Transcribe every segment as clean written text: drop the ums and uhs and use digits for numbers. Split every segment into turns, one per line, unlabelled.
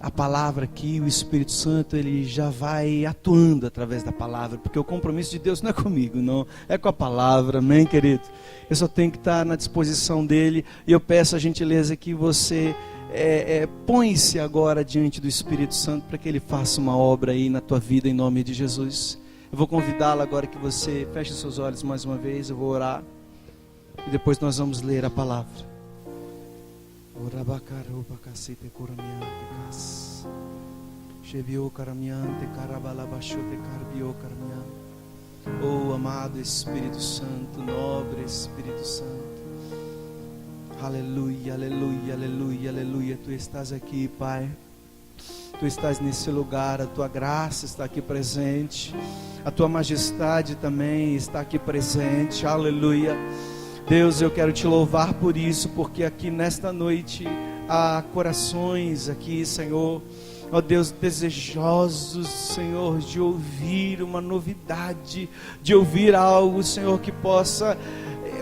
a palavra aqui, o Espírito Santo, ele já vai atuando através da palavra, porque o compromisso de Deus não é comigo, não, é com a palavra, amém, querido? Eu só tenho que estar na disposição dele, e eu peço a gentileza que você põe-se agora diante do Espírito Santo, para que ele faça uma obra aí na tua vida, em nome de Jesus. Eu vou convidá-lo agora que você feche seus olhos mais uma vez, eu vou orar, e depois nós vamos ler a palavra. Oh, amado Espírito Santo, nobre Espírito Santo, aleluia, aleluia, aleluia, aleluia. Tu estás aqui, Pai, Tu estás nesse lugar, a Tua graça está aqui presente, a Tua majestade também está aqui presente, aleluia. Deus, eu quero Te louvar por isso, porque aqui nesta noite há corações aqui, Senhor, ó Deus, desejosos, Senhor, de ouvir uma novidade, de ouvir algo, Senhor, que possa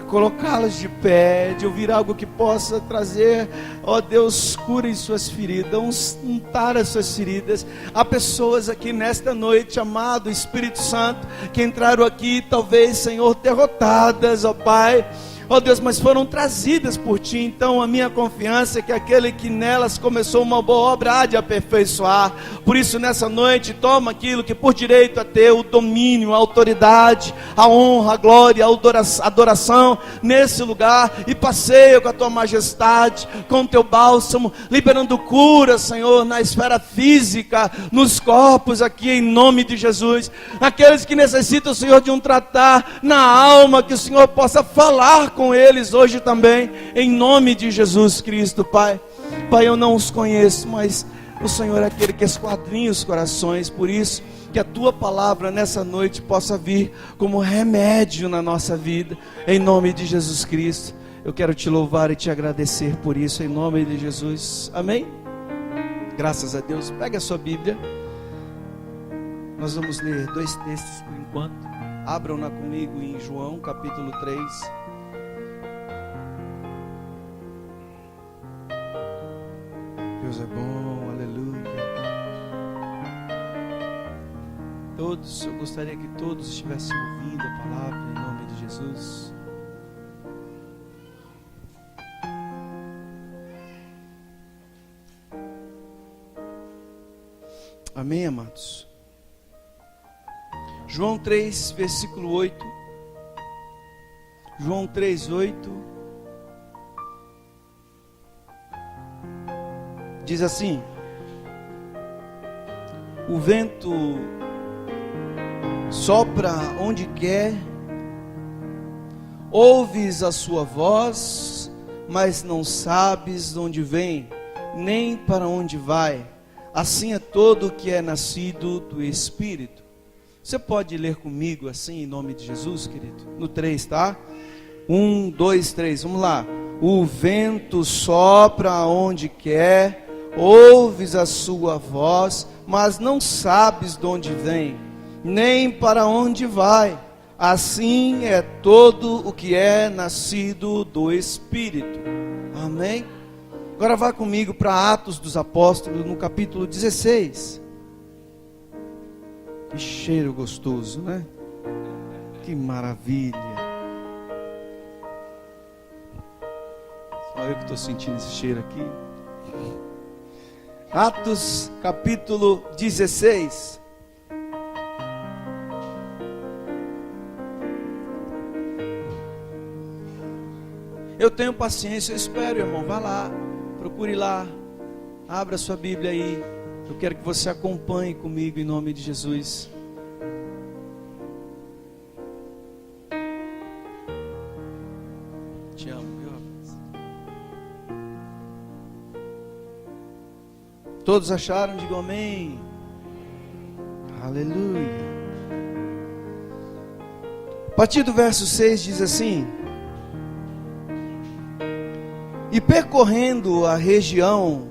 colocá-los de pé, de ouvir algo que possa trazer, ó Deus, cura em suas feridas, untar as suas feridas. Há pessoas aqui nesta noite, amado Espírito Santo, que entraram aqui, talvez, Senhor, derrotadas, ó Pai, ó Deus, mas foram trazidas por Ti. Então a minha confiança é que aquele que nelas começou uma boa obra há de aperfeiçoar. Por isso nessa noite, toma aquilo que por direito é teu, o domínio, a autoridade, a honra, a glória, a adoração nesse lugar, e passeia com a Tua majestade, com o Teu bálsamo, liberando cura, Senhor, na esfera física, nos corpos aqui, em nome de Jesus. Aqueles que necessitam, Senhor, de um tratar na alma, que o Senhor possa falar com eles hoje também, em nome de Jesus Cristo, Pai. Pai, eu não os conheço, mas o Senhor é aquele que esquadrinha os corações. Por isso, que a Tua palavra nessa noite possa vir como remédio na nossa vida, em nome de Jesus Cristo. Eu quero Te louvar e Te agradecer por isso, em nome de Jesus, amém? Graças a Deus. Pega a sua Bíblia, nós vamos ler 2 textos por enquanto. Abram-na comigo em João capítulo 3. Deus é bom, aleluia. Todos, eu gostaria que todos estivessem ouvindo a palavra em nome de Jesus. Amém, amados? João 3, versículo 8. João 3, 8. Diz assim: o vento sopra onde quer, ouves a sua voz, mas não sabes de onde vem, nem para onde vai. Assim é todo o que é nascido do Espírito. Você pode ler comigo assim, em nome de Jesus, querido? No 3, tá? 1, 2, 3, vamos lá. O vento sopra onde quer, ouves a sua voz, mas não sabes de onde vem, nem para onde vai. Assim é todo o que é nascido do Espírito. Amém? Agora vá comigo para Atos dos Apóstolos, no capítulo 16. Que cheiro gostoso, né? Que maravilha. Só eu que estou sentindo esse cheiro aqui. Atos capítulo 16. Eu tenho paciência, eu espero, irmão. Vá lá, procure lá, abra sua Bíblia aí. Eu quero que você acompanhe comigo em nome de Jesus. Te amo, meu rapaz. Todos acharam? Digam amém. Aleluia. A partir do verso 6 diz assim: e percorrendo a região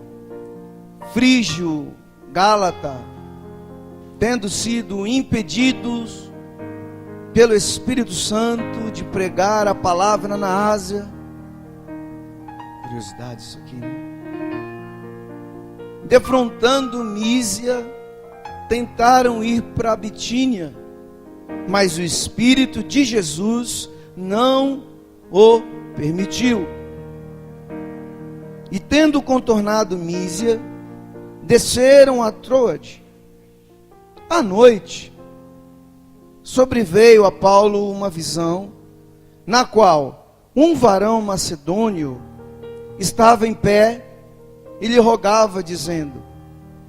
frígio, Gálata, tendo sido impedidos pelo Espírito Santo de pregar a palavra na Ásia. Curiosidade isso aqui, né? defrontando Mísia, tentaram ir para Bitínia, mas o Espírito de Jesus não o permitiu. E tendo contornado Mísia, desceram a Troade. À noite, sobreveio a Paulo uma visão, na qual um varão macedônio estava em pé e lhe rogava, dizendo: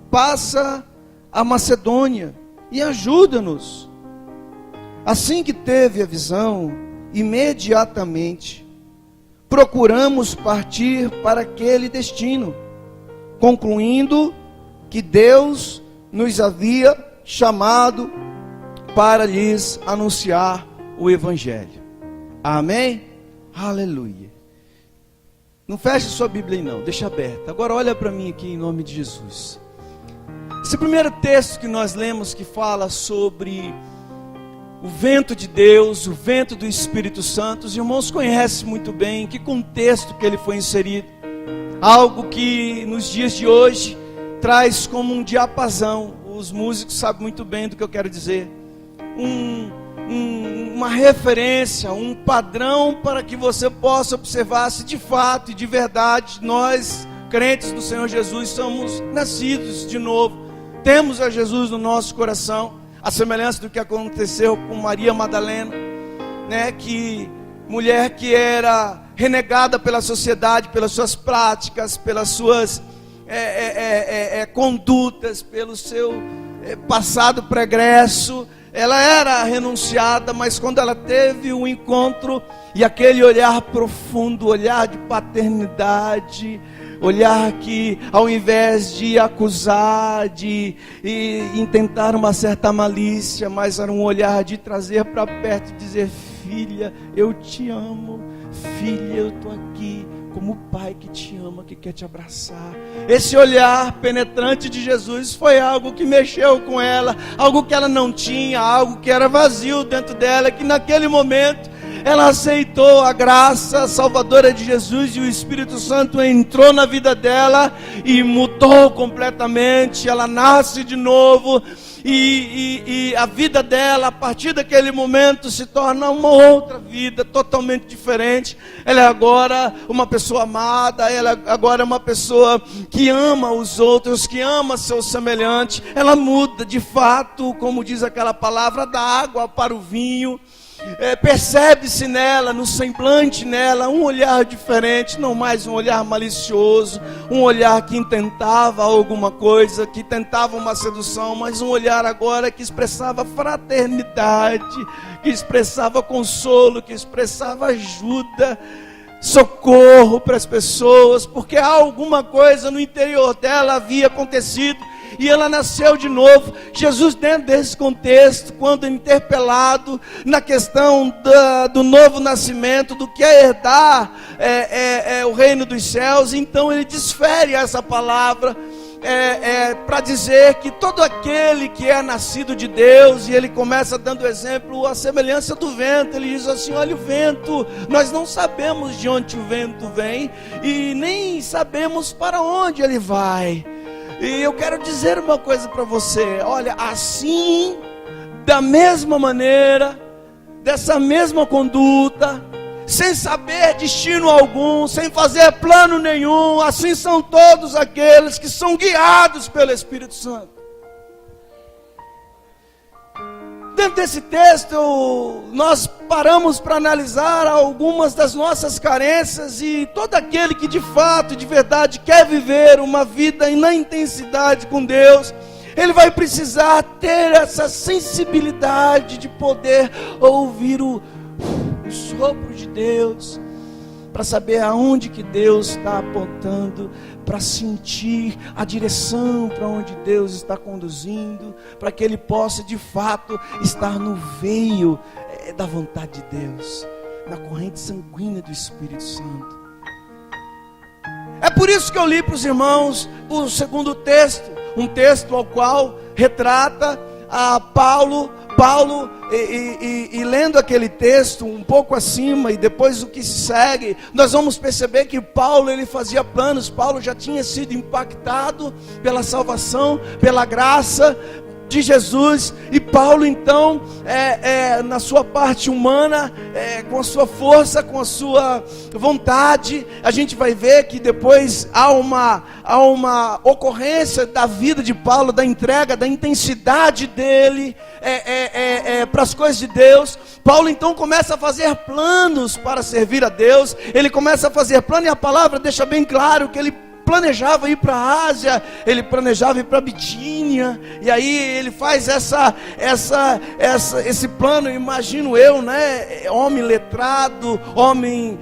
passa a Macedônia e ajuda-nos. Assim que teve a visão, imediatamente procuramos partir para aquele destino, concluindo que Deus nos havia chamado para lhes anunciar o Evangelho. Amém? Aleluia. Não feche sua Bíblia aí não, deixa aberta. Agora olha para mim aqui em nome de Jesus. Esse primeiro texto que nós lemos, que fala sobre o vento de Deus, o vento do Espírito Santo, os irmãos conhecem muito bem em que contexto que ele foi inserido. Algo que nos dias de hoje traz como um diapasão. Os músicos sabem muito bem do que eu quero dizer. Uma referência, um padrão para que você possa observar se de fato e de verdade nós, crentes do Senhor Jesus, somos nascidos de novo. Temos a Jesus no nosso coração, a semelhança do que aconteceu com Maria Madalena, né? Que mulher que era renegada pela sociedade, pelas suas práticas, pelas suas condutas, pelo seu passado pregresso. Ela era renunciada, mas quando ela teve um encontro e aquele olhar profundo, olhar de paternidade, olhar que ao invés de acusar, de intentar uma certa malícia, mas era um olhar de trazer para perto e dizer: filha, eu te amo, filha, eu estou aqui como o pai que te ama, que quer te abraçar. Esse olhar penetrante de Jesus foi algo que mexeu com ela, algo que ela não tinha, algo que era vazio dentro dela, que naquele momento ela aceitou a graça salvadora de Jesus e o Espírito Santo entrou na vida dela e mudou completamente. Ela nasce de novo e a vida dela, a partir daquele momento, se torna uma outra vida totalmente diferente. Ela é agora uma pessoa amada, ela agora é uma pessoa que ama os outros, que ama seu semelhante. Ela muda de fato, como diz aquela palavra, da água para o vinho. Percebe-se nela, no semblante nela, um olhar diferente, não mais um olhar malicioso, um olhar que intentava alguma coisa, que tentava uma sedução, mas um olhar agora que expressava fraternidade, que expressava consolo, que expressava ajuda, socorro para as pessoas, porque alguma coisa no interior dela havia acontecido e ela nasceu de novo. Jesus, dentro desse contexto, quando interpelado na questão do novo nascimento, do que é herdar o reino dos céus, então ele desfere essa palavra para dizer que todo aquele que é nascido de Deus, e ele começa dando exemplo, a semelhança do vento. Ele diz assim: olha o vento, nós não sabemos de onde o vento vem e nem sabemos para onde ele vai. E eu quero dizer uma coisa para você: olha, assim, da mesma maneira, dessa mesma conduta, sem saber destino algum, sem fazer plano nenhum, assim são todos aqueles que são guiados pelo Espírito Santo. Dentro desse texto, nós paramos para analisar algumas das nossas carências, e todo aquele que de fato, de verdade, quer viver uma vida na intensidade com Deus, ele vai precisar ter essa sensibilidade de poder ouvir o sopro de Deus, para saber aonde que Deus está apontando, para sentir a direção para onde Deus está conduzindo, para que ele possa de fato estar no veio da vontade de Deus, na corrente sanguínea do Espírito Santo. É por isso que eu li para os irmãos o segundo texto, um texto ao qual retrata a Paulo Paulo, e lendo aquele texto um pouco acima, e depois o que se segue, nós vamos perceber que Paulo, ele fazia planos. Paulo já tinha sido impactado pela salvação, pela graça de Jesus, e Paulo então, na sua parte humana, com a sua força, com a sua vontade, a gente vai ver que depois há uma ocorrência da vida de Paulo, da entrega, da intensidade dele para as coisas de Deus. Paulo então começa a fazer planos para servir a Deus, ele começa a fazer plano, e a palavra deixa bem claro que ele planejava ir para a Ásia, ele planejava ir para a Bitínia, e aí ele faz esse plano, imagino eu, né? Homem letrado, homem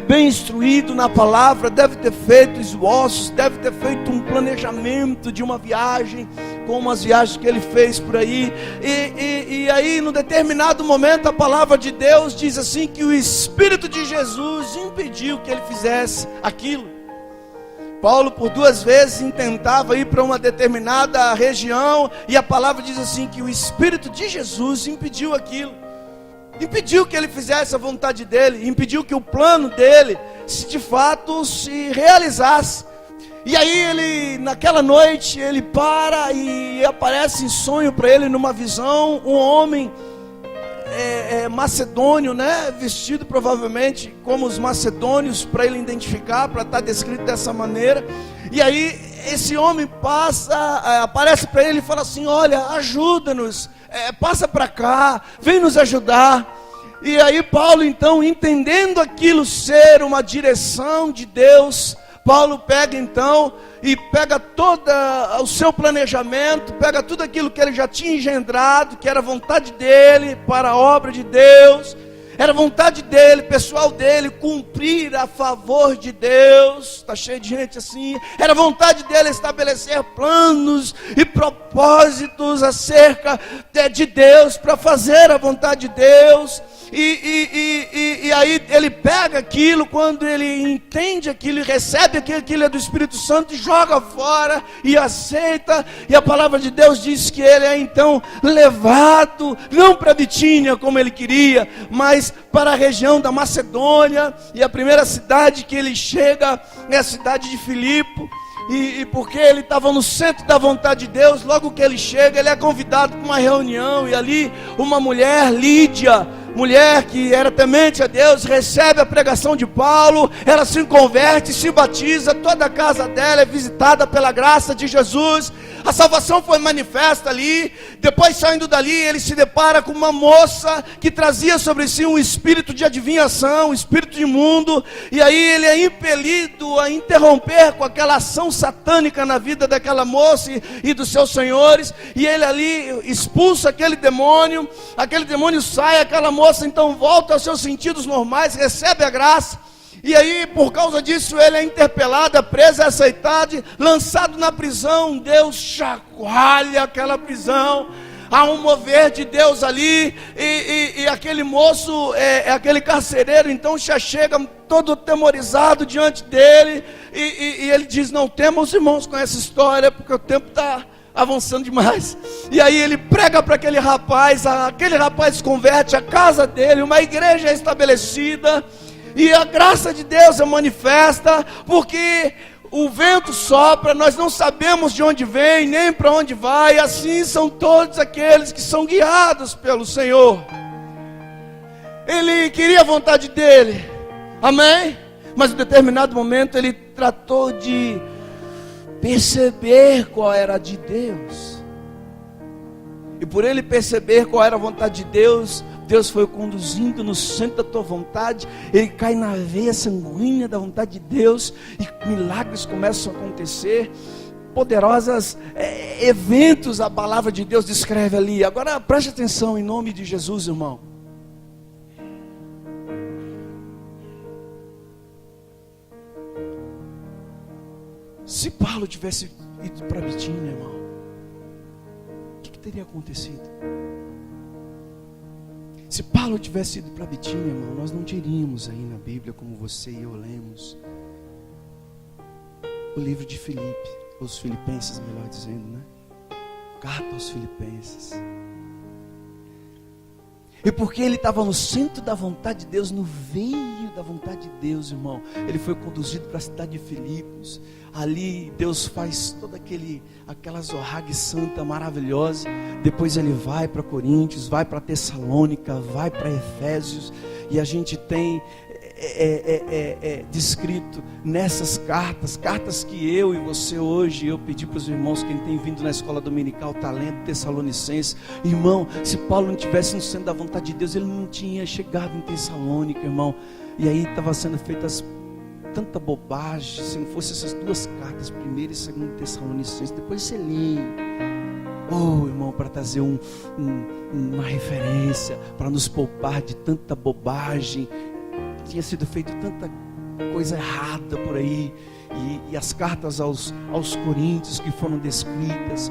bem instruído na palavra, deve ter feito esboços, deve ter feito um planejamento de uma viagem, como as viagens que ele fez por aí, e aí num determinado momento a palavra de Deus diz assim, que o Espírito de Jesus impediu que ele fizesse aquilo. Paulo por 2 vezes tentava ir para uma determinada região, e a palavra diz assim, que o Espírito de Jesus impediu aquilo, impediu que ele fizesse a vontade dele, impediu que o plano dele de fato se realizasse. E aí ele, naquela noite, ele para e aparece em sonho para ele, numa visão, um homem macedônio, né? Vestido provavelmente como os macedônios, para ele identificar, para estar descrito dessa maneira. E aí esse homem aparece para ele e fala assim: olha, ajuda-nos, passa para cá, vem nos ajudar. E aí Paulo então, entendendo aquilo ser uma direção de Deus, Paulo pega então e pega todo o seu planejamento, pega tudo aquilo que ele já tinha engendrado, que era vontade dele para a obra de Deus, era vontade dele, pessoal dele, cumprir a favor de Deus. Está cheio de gente assim. Era vontade dele estabelecer planos e propósitos acerca de Deus, para fazer a vontade de Deus. E aí ele pega aquilo, quando ele entende aquilo, recebe aquilo é do Espírito Santo, e joga fora e aceita. E a palavra de Deus diz que ele é então levado, não para Bitínia como ele queria, mas para a região da Macedônia. E a primeira cidade que ele chega é a cidade de Filipe. E porque ele estava no centro da vontade de Deus, logo que ele chega, ele é convidado para uma reunião, e ali uma mulher, Lídia, mulher que era temente a Deus, recebe a pregação de Paulo, ela se converte, se batiza, toda a casa dela é visitada pela graça de Jesus. A salvação foi manifesta ali. Depois, saindo dali, ele se depara com uma moça que trazia sobre si um espírito de adivinhação, um espírito imundo, e aí ele é impelido a interromper com aquela ação satânica na vida daquela moça e dos seus senhores, e ele ali expulsa aquele demônio sai, aquela moça então volta aos seus sentidos normais, recebe a graça. E aí, por causa disso, ele é interpelado, preso, aceitado, lançado na prisão. Deus chacoalha aquela prisão. Há um mover de Deus ali. E aquele moço, aquele carcereiro, então já chega todo atemorizado diante dele. E ele diz: não temos, irmãos, com essa história, porque o tempo está avançando demais. E aí ele prega para aquele rapaz converte a casa dele, uma igreja é estabelecida. E a graça de Deus é manifesta, porque o vento sopra, nós não sabemos de onde vem, nem para onde vai. Assim são todos aqueles que são guiados pelo Senhor. Ele queria a vontade dele, amém? Mas em determinado momento ele tratou de perceber qual era a de Deus. E por ele perceber qual era a vontade de Deus, Deus foi conduzindo no centro da tua vontade. Ele cai na veia sanguínea da vontade de Deus, e milagres começam a acontecer. Poderosos eventos a palavra de Deus descreve ali. Agora preste atenção em nome de Jesus, irmão. Se Paulo tivesse ido para Bitínia, irmão, o que teria acontecido? Se Paulo tivesse ido para Bitínia, irmão, nós não teríamos aí na Bíblia, como você e eu lemos, o livro de Filipe, os Filipenses, melhor dizendo, né? Carta aos Filipenses. E porque ele estava no centro da vontade de Deus, no veio da vontade de Deus, irmão, ele foi conduzido para a cidade de Filipos. Ali Deus faz toda aquela zorrague santa maravilhosa. Depois ele vai para Coríntios, vai para Tessalônica, vai para Efésios. E a gente tem descrito nessas cartas que eu e você hoje, eu pedi para os irmãos, quem tem vindo na escola dominical, tá lendo Tessalonicenses. Irmão, se Paulo não tivesse no centro da vontade de Deus, ele não tinha chegado em Tessalônica, irmão. E aí estava sendo feitas tanta bobagem, se não fosse essas duas cartas, 1ª e 2ª Tessalonicenses. Depois você lê, irmão, para trazer uma referência, para nos poupar de tanta bobagem. Tinha sido feito tanta coisa errada por aí, e as cartas aos Coríntios que foram descritas,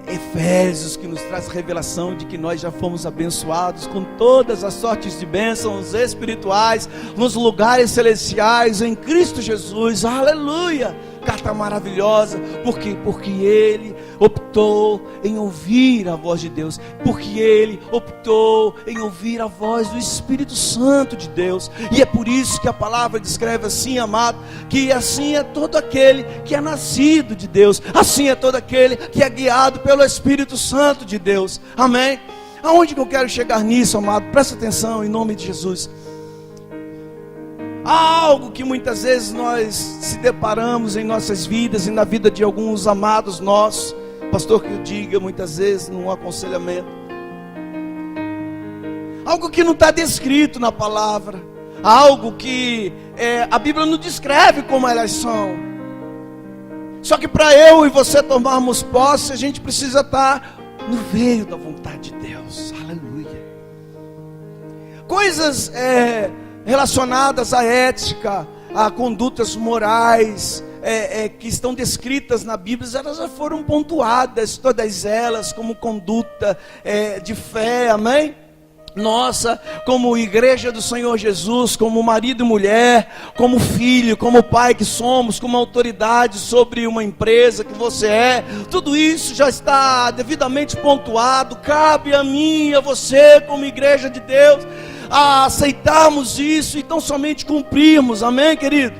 Efésios que nos traz revelação de que nós já fomos abençoados com todas as sortes de bênçãos espirituais nos lugares celestiais em Cristo Jesus, aleluia. Carta maravilhosa, porque ele optou em ouvir a voz de Deus, porque ele optou em ouvir a voz do Espírito Santo de Deus. E é por isso que a palavra descreve assim, amado, que assim é todo aquele que é nascido de Deus, assim é todo aquele que é guiado pelo Espírito Santo de Deus, amém? Aonde que eu quero chegar nisso, amado? Presta atenção em nome de Jesus. Algo que muitas vezes nós se deparamos em nossas vidas e na vida de alguns amados nossos, pastor que eu diga muitas vezes num aconselhamento, algo que não está descrito na palavra, algo que a Bíblia não descreve como elas são. Só que para eu e você tomarmos posse, a gente precisa estar no veio da vontade de Deus, aleluia. Coisas relacionadas à ética, a condutas morais, que estão descritas na Bíblia, elas já foram pontuadas, todas elas, como conduta de fé, amém? Nossa, como igreja do Senhor Jesus, como marido e mulher, como filho, como pai que somos, como autoridade sobre uma empresa que você é, tudo isso já está devidamente pontuado. Cabe a mim e a você, como igreja de Deus, a aceitarmos isso e tão somente cumprirmos, amém, querido?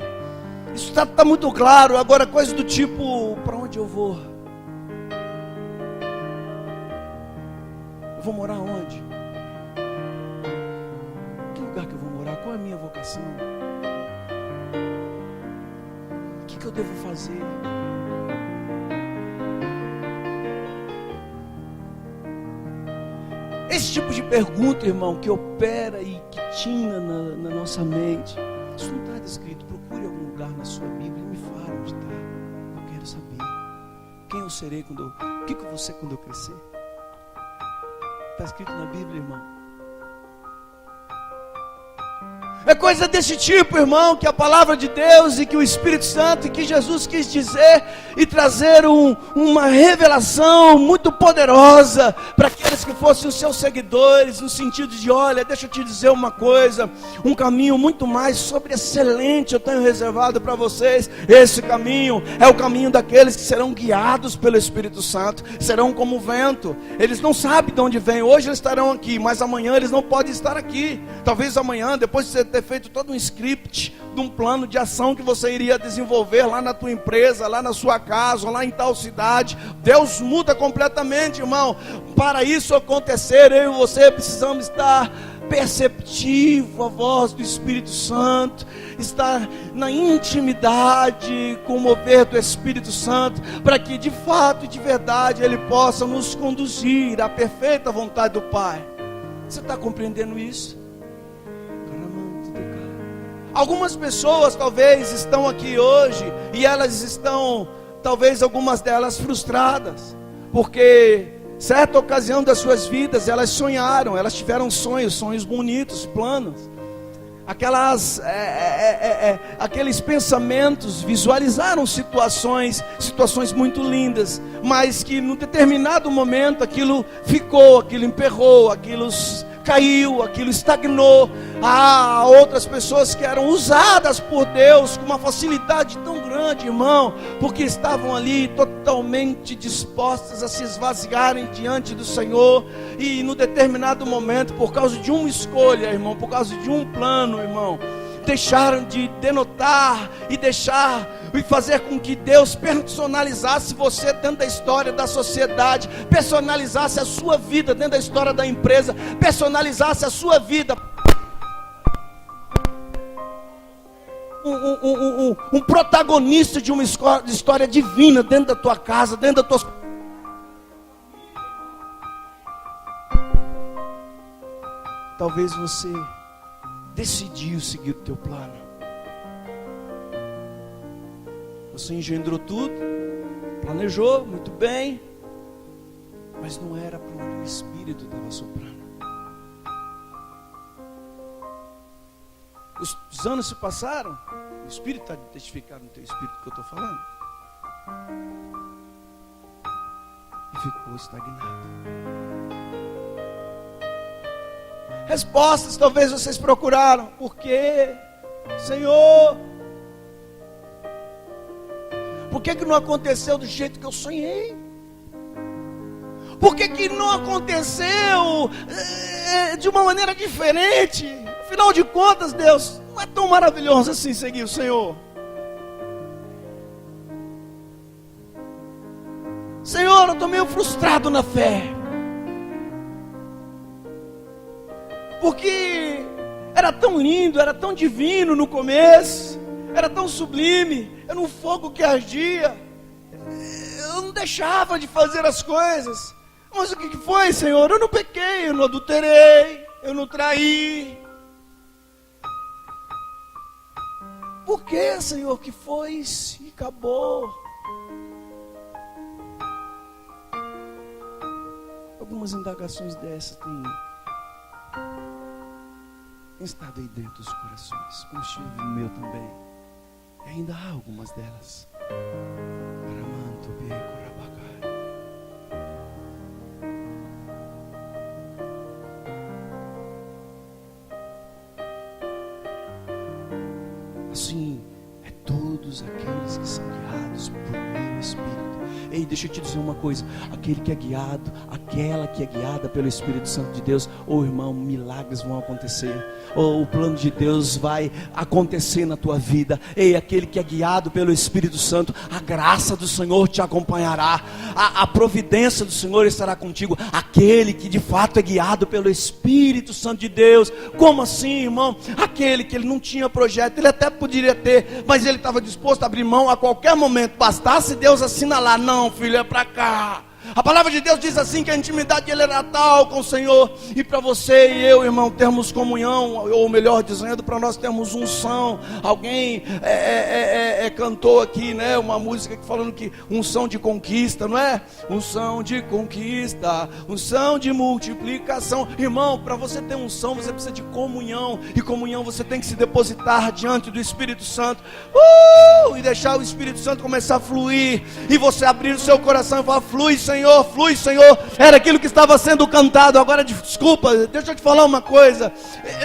Isso está muito claro. Agora, coisa do tipo, para onde eu vou? Eu vou morar onde? Que lugar que eu vou morar? Qual é a minha vocação? O que eu devo fazer? Esse tipo de pergunta, irmão, que opera e que tina na nossa mente, isso não está descrito. Procure algum lugar na sua Bíblia e me fale onde está. Eu quero saber quem eu serei o que eu vou ser quando eu crescer. Está escrito na Bíblia, irmão. É coisa desse tipo, irmão, que a palavra de Deus e que o Espírito Santo e que Jesus quis dizer e trazer uma revelação muito poderosa para aqueles que fossem os seus seguidores, no sentido de, olha, deixa eu te dizer uma coisa, um caminho muito mais excelente eu tenho reservado para vocês. Esse caminho é o caminho daqueles que serão guiados pelo Espírito Santo, serão como o vento. Eles não sabem de onde vem. Hoje eles estarão aqui, mas amanhã eles não podem estar aqui. Talvez amanhã, depois de você ter feito todo um script de um plano de ação que você iria desenvolver lá na tua empresa, lá na sua casa, lá em tal cidade, Deus muda completamente, irmão. Para isso acontecer, eu e você precisamos estar perceptivo à voz do Espírito Santo, estar na intimidade com o mover do Espírito Santo, para que de fato e de verdade Ele possa nos conduzir à perfeita vontade do Pai. Você está compreendendo isso? Algumas pessoas talvez estão aqui hoje e elas estão, talvez algumas delas frustradas, porque certa ocasião das suas vidas elas sonharam, elas tiveram sonhos bonitos, planos, aqueles pensamentos, visualizaram situações muito lindas, mas que num determinado momento aquilo ficou, aquilo emperrou, aquilo caiu, aquilo estagnou. Há outras pessoas que eram usadas por Deus com uma facilidade tão grande, irmão, porque estavam ali totalmente dispostas a se esvaziarem diante do Senhor, e no determinado momento, por causa de uma escolha, irmão, por causa de um plano, irmão, deixaram de denotar e fazer com que Deus personalizasse você dentro da história da sociedade, personalizasse a sua vida dentro da história da empresa, personalizasse a sua vida. Um protagonista de uma história divina dentro da tua casa, dentro da tua... Talvez você decidiu seguir o teu plano. Você engendrou tudo, planejou muito bem, mas não era para onde o Espírito estava soprando. Os anos se passaram, o Espírito está testificando no teu espírito que eu estou falando, e ficou estagnado. Respostas talvez vocês procuraram. Por quê? Senhor, por que não aconteceu do jeito que eu sonhei? Por que não aconteceu de uma maneira diferente? Afinal de contas, Deus, não é tão maravilhoso assim seguir o Senhor. Senhor, eu estou meio frustrado na fé, porque era tão lindo, era tão divino no começo, era tão sublime, era um fogo que ardia, eu não deixava de fazer as coisas. Mas o que foi, Senhor? Eu não pequei, eu não adulterei, eu não traí. Por que, Senhor, que foi e acabou? Algumas indagações dessas têm estado aí dentro dos corações, como estive no meu também. E ainda há algumas delas. Assim é todos aqueles que são guiados por meu Espírito. Ei, deixa eu te dizer uma coisa: aquele que é guiado, aquela que é guiada pelo Espírito Santo de Deus, irmão, milagres vão acontecer, o plano de Deus vai acontecer na tua vida. Ei, aquele que é guiado pelo Espírito Santo, a graça do Senhor te acompanhará, a providência do Senhor estará contigo. Aquele que de fato é guiado pelo Espírito Santo de Deus. Como assim, irmão? Aquele que ele não tinha projeto, ele até poderia ter, mas ele estava disposto a abrir mão a qualquer momento, bastasse Deus assinalar: não, filho, é para cá. A palavra de Deus diz assim, que a intimidade dele era tal com o Senhor. E para você e eu, irmão, termos comunhão, ou melhor dizendo, para nós termos unção. Alguém cantou aqui, né, uma música falando que unção de conquista, não é? Unção de conquista, unção de multiplicação. Irmão, para você ter unção, você precisa de comunhão. E comunhão você tem que se depositar diante do Espírito Santo, e deixar o Espírito Santo começar a fluir. E você abrir o seu coração e falar: flui, Senhor, flui, Senhor. Era aquilo que estava sendo cantado. Agora, desculpa, deixa eu te falar uma coisa.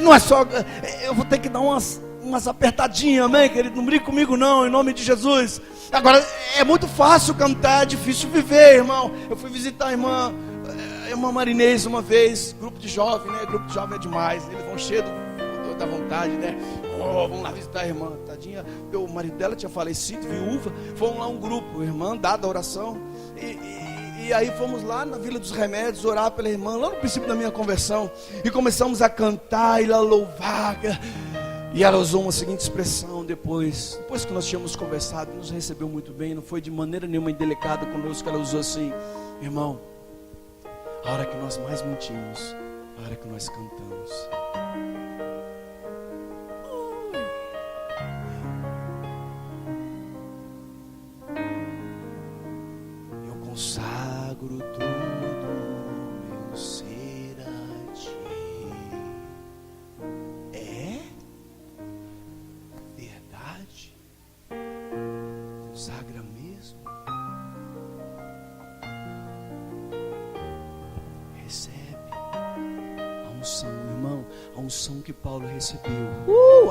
Não é só, eu vou ter que dar umas apertadinhas, amém, querido? Não brigue comigo não, em nome de Jesus. Agora, é muito fácil cantar, é difícil viver, irmão. Eu fui visitar a irmã Marinês uma vez, grupo de jovem, né? Grupo de jovem é demais, eles vão cheios da vontade, né? Vamos lá visitar a irmã, tadinha, o marido dela tinha falecido, viúva. Fomos lá um grupo, irmã dada a oração, e aí fomos lá na Vila dos Remédios orar pela irmã, lá no princípio da minha conversão, e começamos a cantar e a louvar. E ela usou uma seguinte expressão depois que nós tínhamos conversado, nos recebeu muito bem, não foi de maneira nenhuma indelicada conosco. Ela usou assim: irmão, a hora que nós mais mentimos, a hora que nós cantamos. Eu consagro todo meu ser a ti. É verdade? Consagra mesmo? Recebe a unção, irmão, a unção que Paulo recebeu.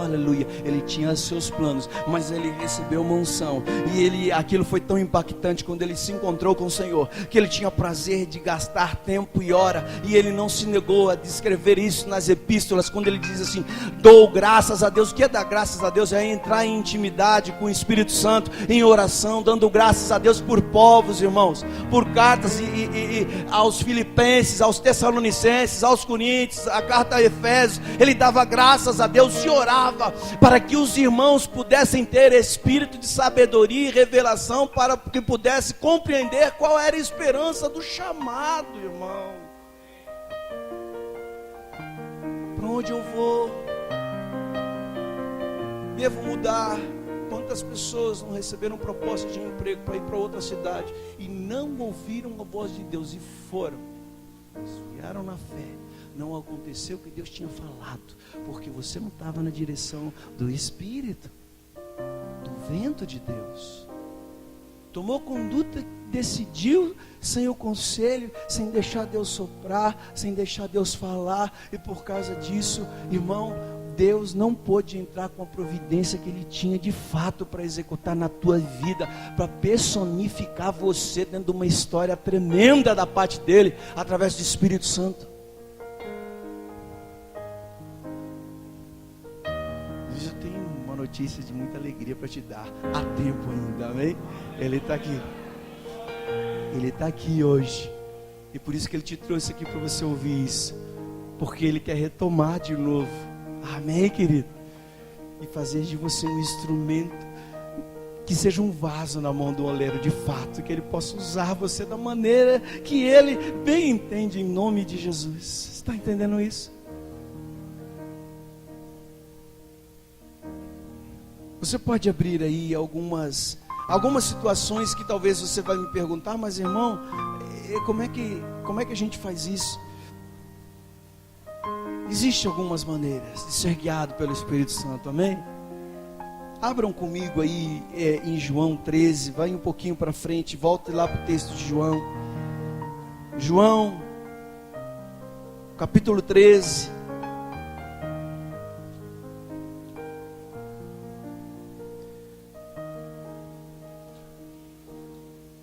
Aleluia. Ele tinha seus planos, mas ele recebeu uma unção. E aquilo foi tão impactante quando ele se encontrou com o Senhor, que ele tinha prazer de gastar tempo e hora. E ele não se negou a descrever isso nas epístolas, quando ele diz assim: dou graças a Deus. O que é dar graças a Deus? É entrar em intimidade com o Espírito Santo, em oração, dando graças a Deus por povos, irmãos, por cartas e aos Filipenses, aos Tessalonicenses, aos Coríntios, a carta a Efésios. Ele dava graças a Deus e orava para que os irmãos pudessem ter espírito de sabedoria e revelação, para que pudesse compreender qual era a esperança do chamado, irmão. Para onde eu vou? Devo mudar. Quantas pessoas não receberam proposta de emprego para ir para outra cidade e não ouviram a voz de Deus e foram, desviaram na fé, não aconteceu o que Deus tinha falado, porque você não estava na direção do Espírito, do vento de Deus. Tomou conduta, decidiu sem o conselho, sem deixar Deus soprar, sem deixar Deus falar, e por causa disso, irmão, Deus não pôde entrar com a providência que Ele tinha de fato para executar na tua vida, para personificar você dentro de uma história tremenda da parte dEle, através do Espírito Santo. Eu tenho uma notícia de muita alegria para te dar. Há tempo ainda, amém? Ele está aqui. Ele está aqui hoje. E por isso que Ele te trouxe aqui para você ouvir isso. Porque Ele quer retomar de novo. Amém, querido? E fazer de você um instrumento, que seja um vaso na mão do oleiro de fato, que Ele possa usar você da maneira que Ele bem entende, em nome de Jesus. Você está entendendo isso? Você pode abrir aí algumas situações que talvez você vai me perguntar: mas irmão, como é que a gente faz isso? Existem algumas maneiras de ser guiado pelo Espírito Santo, amém? Abram comigo aí em João 13, vai um pouquinho para frente, volte lá para o texto de João. João, capítulo 13.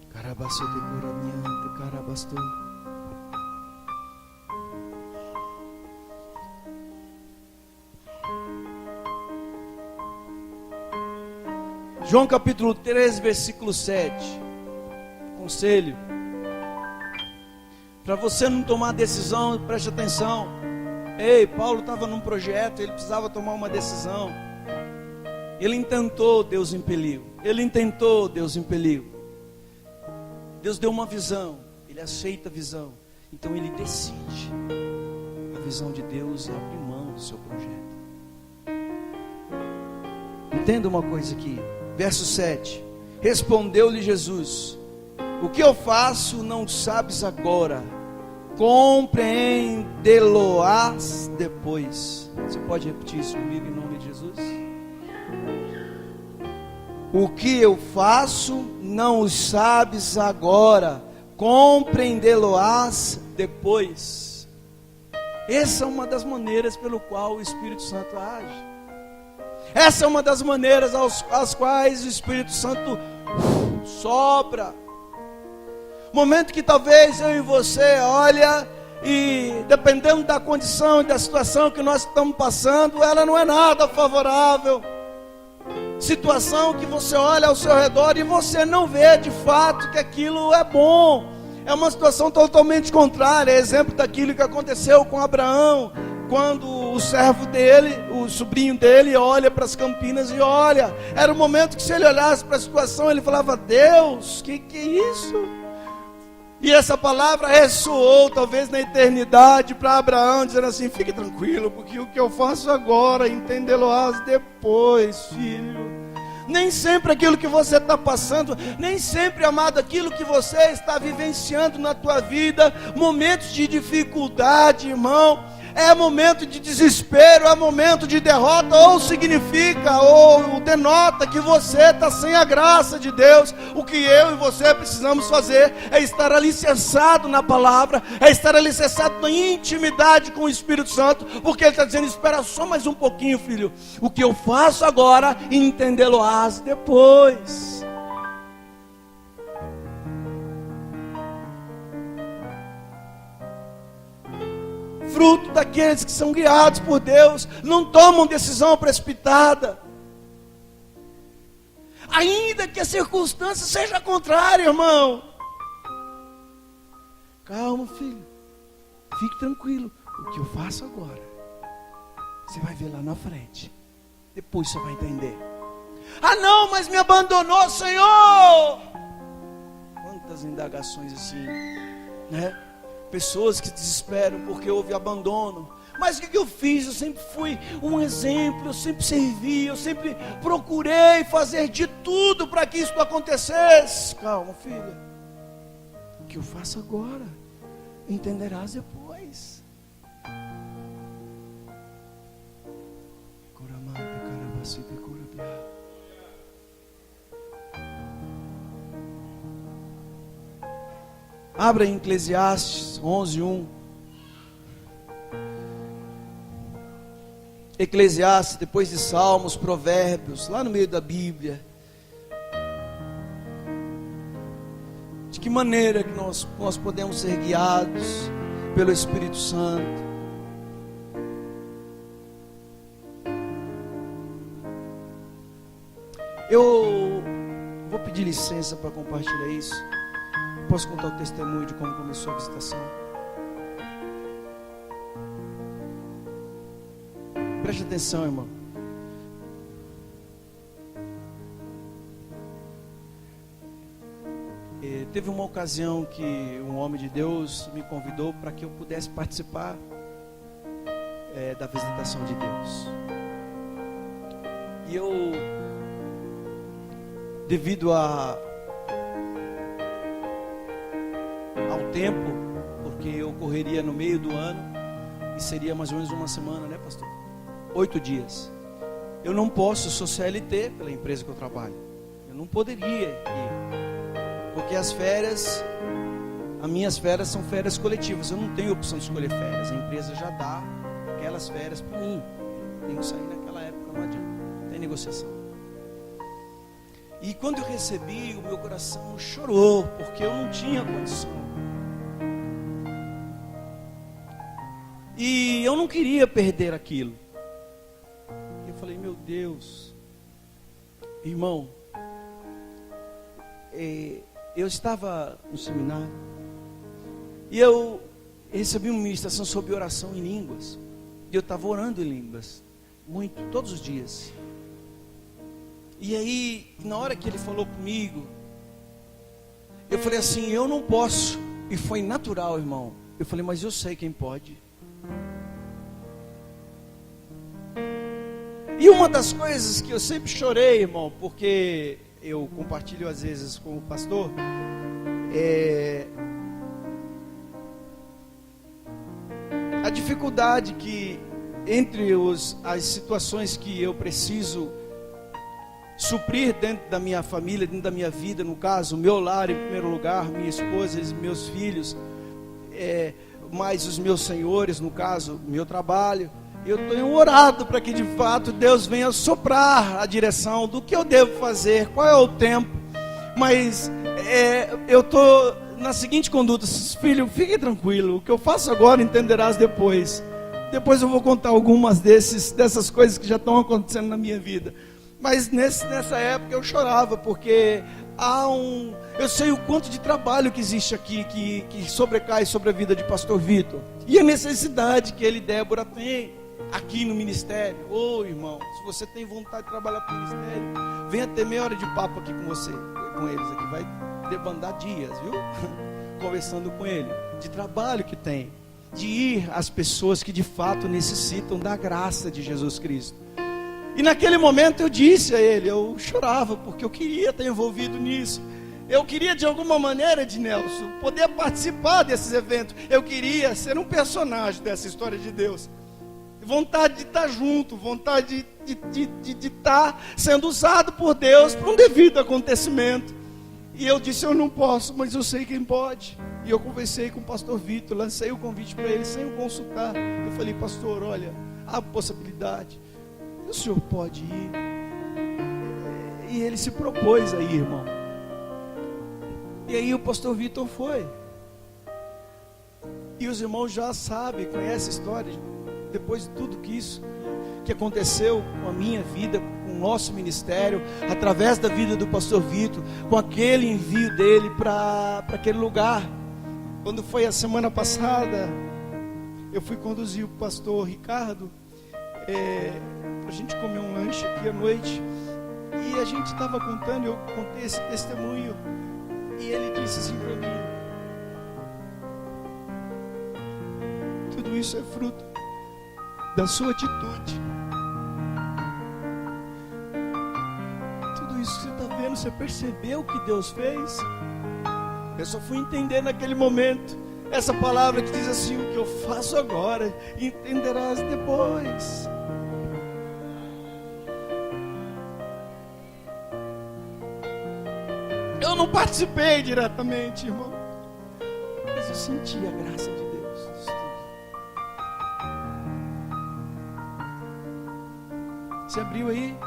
Carabaço de curamiante, carabastou. João capítulo 13, versículo 7. Conselho. Para você não tomar decisão, preste atenção. Ei, Paulo estava num projeto, ele precisava tomar uma decisão. Ele intentou, Deus impeliu. Ele intentou, Deus impeliu. Deus deu uma visão, ele aceita a visão. Então ele decide. A visão de Deus abre mão do seu projeto. Entenda uma coisa aqui. Verso 7, respondeu-lhe Jesus: o que eu faço não sabes agora, compreendê-lo-ás depois. Você pode repetir isso comigo em nome de Jesus? O que eu faço não o sabes agora, compreendê-lo-ás depois. Essa é uma das maneiras pelo qual o Espírito Santo age. Essa é uma das maneiras às quais o Espírito Santo sopra. Momento que talvez eu e você olha e, dependendo da condição e da situação que nós estamos passando, ela não é nada favorável. Situação que você olha ao seu redor e você não vê de fato que aquilo é bom. É uma situação totalmente contrária. É exemplo daquilo que aconteceu com Abraão, quando o servo dele, o sobrinho dele, olha para as campinas e olha. Era um momento que, se ele olhasse para a situação, ele falava: Deus, que é isso? E essa palavra ressoou talvez na eternidade para Abraão, dizendo assim: fique tranquilo, porque o que eu faço agora, entendê-lo-ás depois, filho. Nem sempre aquilo que você está passando, nem sempre, amado, aquilo que você está vivenciando na tua vida, momentos de dificuldade, irmão, é momento de desespero, é momento de derrota, ou significa, ou denota que você está sem a graça de Deus. O que eu e você precisamos fazer é estar alicerçado na palavra, é estar alicerçado na intimidade com o Espírito Santo, porque Ele está dizendo: espera só mais um pouquinho, filho, o que eu faço agora, entendê-lo-ás depois. Fruto daqueles que são guiados por Deus, não tomam decisão precipitada, ainda que a circunstância seja contrária, irmão. Calma, filho, fique tranquilo, o que eu faço agora, você vai ver lá na frente, depois você vai entender. Ah não, mas me abandonou, Senhor. Quantas indagações assim, né? Pessoas que desesperam porque houve abandono. Mas o que eu fiz? Eu sempre fui um exemplo, eu sempre servi, eu sempre procurei fazer de tudo para que isso acontecesse. Calma, filha, o que eu faço agora, entenderás depois. Abra em Eclesiastes 11:1. Eclesiastes, depois de Salmos, Provérbios, lá no meio da Bíblia. De que maneira que nós podemos ser guiados pelo Espírito Santo? Eu vou pedir licença para compartilhar isso. Posso contar o testemunho de como começou a visitação? Preste atenção, irmão. Teve uma ocasião que um homem de Deus me convidou para que eu pudesse participar da visitação de Deus. E eu, devido ao tempo, porque ocorreria no meio do ano, e seria mais ou menos uma semana, né, pastor? 8 dias. Eu não posso, sou CLT pela empresa que eu trabalho. Eu não poderia ir, porque as minhas férias são férias coletivas. Eu não tenho opção de escolher férias. A empresa já dá aquelas férias para mim. Eu tenho que sair naquela época, não adianta, não tem negociação. E quando eu recebi, o meu coração chorou, porque eu não tinha condição. E eu não queria perder aquilo. Eu falei: meu Deus, irmão, eu estava no seminário e eu recebi uma ministração sobre oração em línguas. E eu estava orando em línguas, muito, todos os dias. E aí, na hora que ele falou comigo, eu falei assim: eu não posso. E foi natural, irmão. Eu falei: mas eu sei quem pode. E uma das coisas que eu sempre chorei, irmão, porque eu compartilho às vezes com o pastor, a dificuldade que entre as situações que eu preciso suprir dentro da minha família, dentro da minha vida, no caso, o meu lar em primeiro lugar, minha esposa, meus filhos, mais os meus senhores, no caso, meu trabalho. Eu tenho orado para que de fato Deus venha soprar a direção do que eu devo fazer, qual é o tempo. Mas eu estou na seguinte conduta: filho, fique tranquilo, o que eu faço agora entenderás depois. Depois eu vou contar algumas dessas coisas que já estão acontecendo na minha vida. Mas nessa época eu chorava, porque eu sei o quanto de trabalho que existe aqui, que sobrecai sobre a vida de pastor Vitor, e a necessidade que ele e Débora têm aqui no ministério. Ô irmão, se você tem vontade de trabalhar para o ministério, venha ter meia hora de papo aqui com eles aqui, vai debandar dias, viu? Conversando com ele, de trabalho que tem, de ir às pessoas que de fato necessitam da graça de Jesus Cristo. E naquele momento eu disse a ele, eu chorava, porque eu queria estar envolvido nisso. Eu queria de alguma maneira, Ednelson, poder participar desses eventos. Eu queria ser um personagem dessa história de Deus. Vontade de estar junto, vontade de estar sendo usado por Deus para um devido acontecimento. E eu disse, eu não posso, mas eu sei quem pode. E eu conversei com o pastor Vitor, lancei o convite para ele sem o consultar. Eu falei, pastor, olha, há possibilidade, o senhor pode ir. E ele se propôs aí, irmão. E aí o pastor Vitor foi. E os irmãos já sabem, conhecem a história. Depois de tudo que aconteceu com a minha vida, com o nosso ministério, através da vida do pastor Vitor, com aquele envio dele para aquele lugar. Quando foi a semana passada, eu fui conduzir o pastor Ricardo para a gente comer um lanche aqui à noite. E a gente estava contando, eu contei esse testemunho. E ele disse assim para mim: tudo isso é fruto da sua atitude. Tudo isso que você está vendo, você percebeu o que Deus fez? Eu só fui entender naquele momento essa palavra que diz assim: o que eu faço agora, entenderás depois. Eu não participei diretamente, irmão, mas eu senti a graça de Deus. Você abriu aí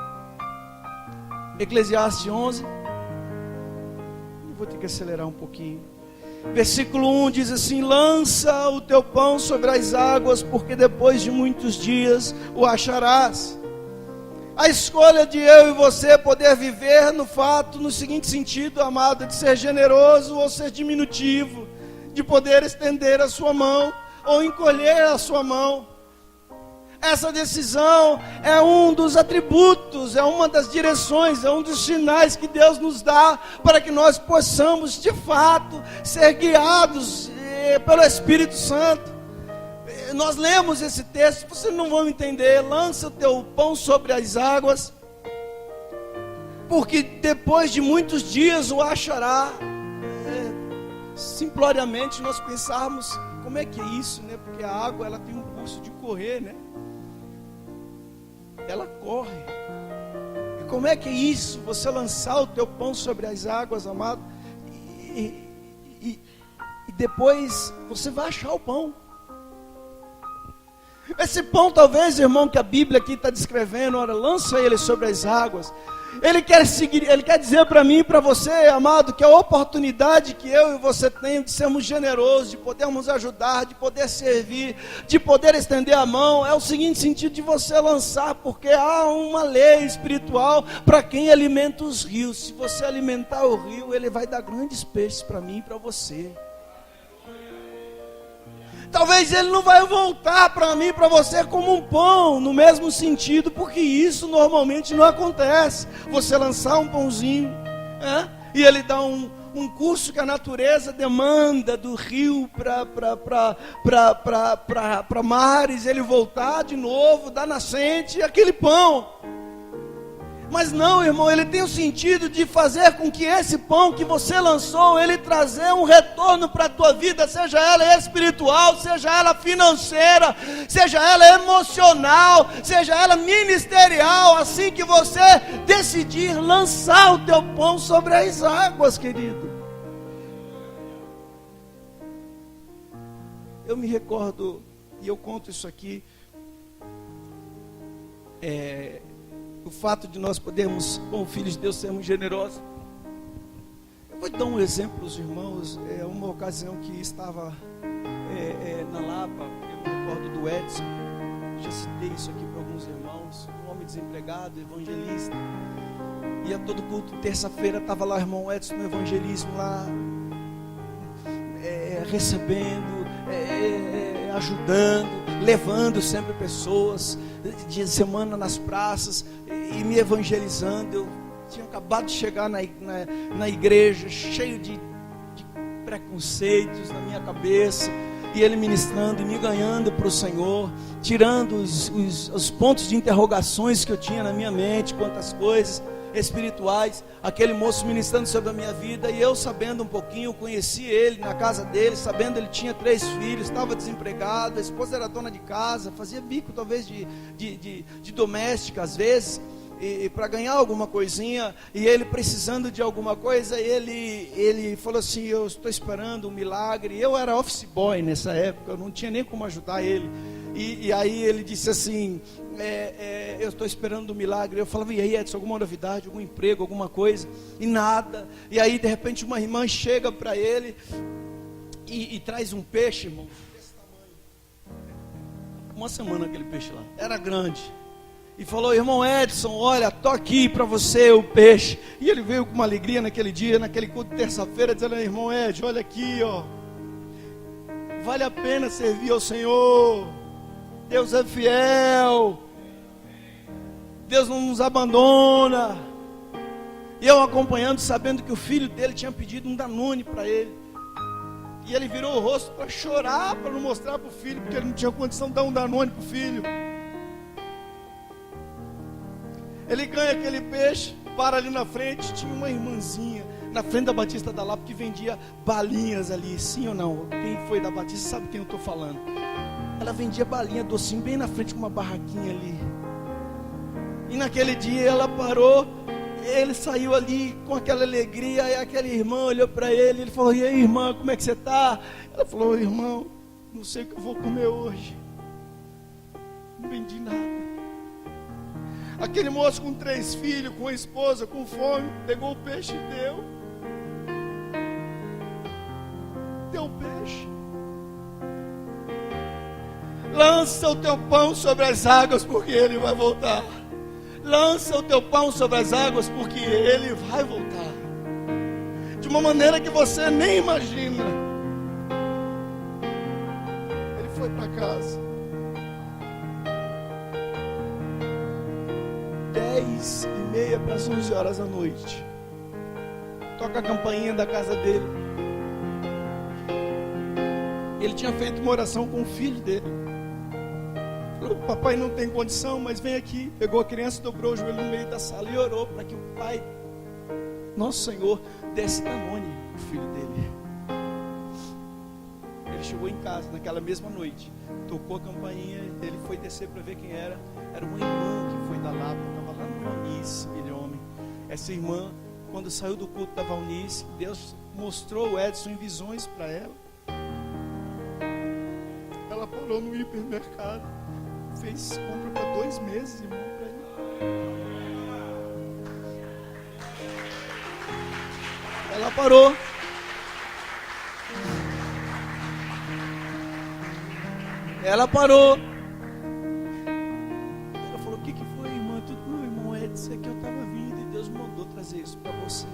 Eclesiastes 11. Eu vou ter que acelerar um pouquinho. Versículo 1 diz assim: lança o teu pão sobre as águas, porque depois de muitos dias o acharás. A escolha de eu e você poder viver no seguinte sentido, amado, de ser generoso ou ser diminutivo, de poder estender a sua mão ou encolher a sua mão. Essa decisão é um dos atributos, é uma das direções, é um dos sinais que Deus nos dá para que nós possamos de fato ser guiados pelo Espírito Santo. Nós lemos esse texto, vocês não vão entender. Lança o teu pão sobre as águas, porque depois de muitos dias o achará. Simploriamente nós pensarmos, como é que é isso, né? Porque a água, ela tem um curso de correr, né? Ela corre. E como é que é isso? Você lançar o teu pão sobre as águas, amado, e depois você vai achar o pão. Esse pão, talvez, irmão, que a Bíblia aqui está descrevendo, ora, lança ele sobre as águas. Ele quer dizer para mim e para você, amado, que a oportunidade que eu e você temos de sermos generosos, de podermos ajudar, de poder servir, de poder estender a mão, é o seguinte sentido de você lançar, porque há uma lei espiritual para quem alimenta os rios. Se você alimentar o rio, ele vai dar grandes peixes para mim e para você. Talvez ele não vai voltar para mim, para você, como um pão, no mesmo sentido, porque isso normalmente não acontece. Você lançar um pãozinho, e ele dá um curso que a natureza demanda do rio para mares, ele voltar de novo da nascente, aquele pão. Mas não, irmão, ele tem o sentido de fazer com que esse pão que você lançou, ele trazer um retorno para a tua vida, seja ela espiritual, seja ela financeira, seja ela emocional, seja ela ministerial, assim que você decidir lançar o teu pão sobre as águas, querido. Eu me recordo, e eu conto isso aqui, o fato de nós podermos, como filhos de Deus, sermos generosos. Eu vou dar um exemplo aos irmãos. Uma ocasião que estava na Lapa, eu me recordo do Edson, já citei isso aqui para alguns irmãos, um homem desempregado, evangelista, e a todo culto, terça-feira, estava lá o irmão Edson no evangelismo, lá, recebendo, ajudando, levando sempre pessoas, de semana nas praças, e me evangelizando. Eu tinha acabado de chegar na igreja, cheio de preconceitos na minha cabeça, e ele ministrando e me ganhando para o Senhor, tirando os pontos de interrogações que eu tinha na minha mente, quantas coisas. espirituais, aquele moço ministrando sobre a minha vida, e eu sabendo um pouquinho, conheci ele na casa dele, sabendo ele tinha 3 filhos, estava desempregado, a esposa era dona de casa, fazia bico talvez de doméstica às vezes, e para ganhar alguma coisinha, e ele precisando de alguma coisa, ele falou assim: eu estou esperando um milagre. Eu era office boy nessa época, eu não tinha nem como ajudar ele, e aí ele disse assim: eu estou esperando um milagre. Eu falava: e aí, Edson, alguma novidade, algum emprego, alguma coisa? E nada. E aí de repente uma irmã chega para ele e traz um peixe, irmão, desse tamanho, uma semana aquele peixe lá, era grande, e falou: irmão Edson, olha, tô aqui para você o peixe. E ele veio com uma alegria naquele dia, naquele culto de terça-feira, dizendo: irmão Edson, olha aqui, ó, vale a pena servir ao Senhor, Deus é fiel, Deus não nos abandona. E eu acompanhando, sabendo que o filho dele tinha pedido um Danone para ele, e ele virou o rosto para chorar, para não mostrar para o filho, porque ele não tinha condição de dar um Danone para o filho. Ele ganha aquele peixe, para ali na frente, tinha uma irmãzinha, na frente da Batista da Lapa, que vendia balinhas ali, sim ou não? Quem foi da Batista sabe quem eu estou falando. Ela vendia balinha, docinho, bem na frente, com uma barraquinha ali. E naquele dia ela parou, ele saiu ali com aquela alegria, e aquela irmã olhou para ele, ele falou: e aí, irmã, como é que você está? Ela falou: irmão, não sei o que eu vou comer hoje, não vendi nada. Aquele moço com 3 filhos, com a esposa, com fome, pegou o peixe e deu o peixe. Lança o teu pão sobre as águas, porque ele vai voltar. Lança o teu pão sobre as águas, porque ele vai voltar, de uma maneira que você nem imagina. Ele foi para casa. 10:30 para as 11 horas da noite, toca a campainha da casa dele. Ele tinha feito uma oração com o filho dele. Falou: papai não tem condição, mas vem aqui. Pegou a criança, dobrou o joelho no meio da sala e orou para que o pai, nosso Senhor, desse Danone o filho dele. Ele chegou em casa naquela mesma noite, tocou a campainha, ele foi descer para ver quem era. Era uma irmã que foi da Lapa, estava lá no Valnice, aquele homem. Essa irmã, quando saiu do culto da Valnice, Deus mostrou o Edson em visões para ela. Ela parou no hipermercado, fez compra para 2 meses, irmão, para ele. Ela parou. Ela parou. Ela falou: o que foi, irmã? Tudo bem, irmão Edson, é que eu estava vindo e Deus mandou trazer isso para você.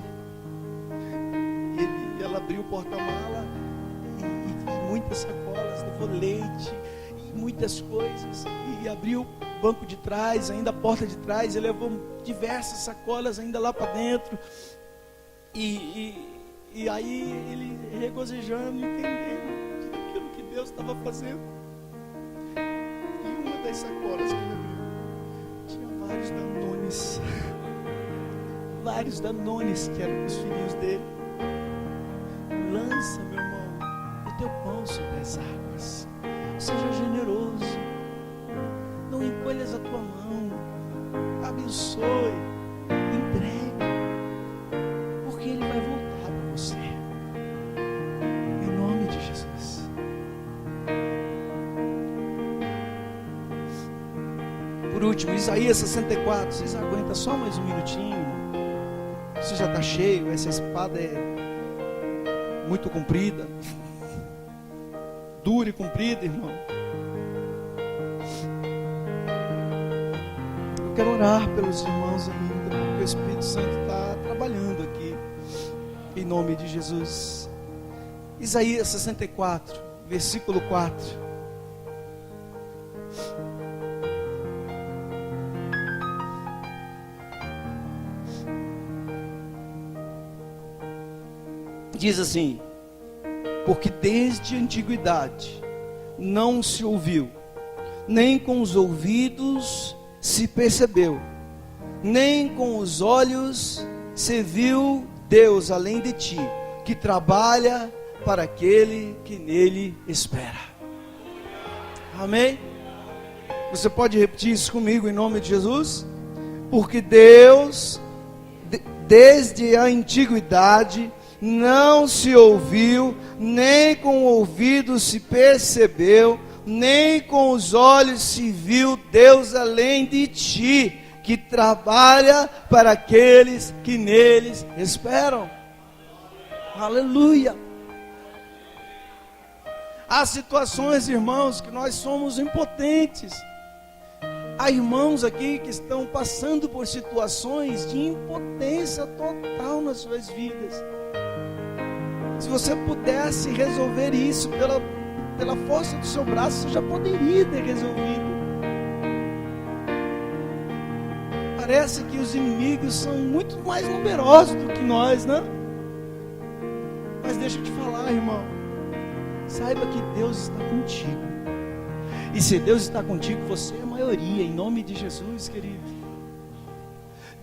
Ela abriu o porta-mala e muitas sacolas, levou leite e muitas coisas, e abriu o banco de trás, ainda a porta de trás, e levou diversas sacolas ainda lá para dentro. E aí ele regozijando, entendendo aquilo que Deus estava fazendo. E uma das sacolas que ele abriu tinha vários Danones, vários Danones que eram os filhinhos dele. Lança, meu irmão, o teu pão sobre as águas, seja generoso, não encolhas a tua mão, abençoe, entregue, porque ele vai voltar para você, em nome de Jesus. Por último, Isaías 64. Vocês aguentam só mais um minutinho? Você já está cheio, essa espada é muito comprida, dura e comprida, irmão. Eu quero orar pelos irmãos ainda, porque o Espírito Santo está trabalhando aqui, em nome de Jesus. Isaías 64, versículo 4. Diz assim: porque desde a antiguidade não se ouviu, nem com os ouvidos se percebeu, nem com os olhos se viu Deus além de ti, que trabalha para aquele que nele espera. Amém? Você pode repetir isso comigo em nome de Jesus? Porque Deus, desde a antiguidade, não se ouviu, nem com o ouvido se percebeu, nem com os olhos se viu Deus além de ti, que trabalha para aqueles que neles esperam. Aleluia! Há situações, irmãos, que nós somos impotentes. Há irmãos aqui que estão passando por situações de impotência total nas suas vidas. Se você pudesse resolver isso pela força do seu braço, você já poderia ter resolvido. Parece que os inimigos são muito mais numerosos do que nós, né? Mas deixa eu te falar, irmão. Saiba que Deus está contigo. E se Deus está contigo, você é a maioria, em nome de Jesus, querido.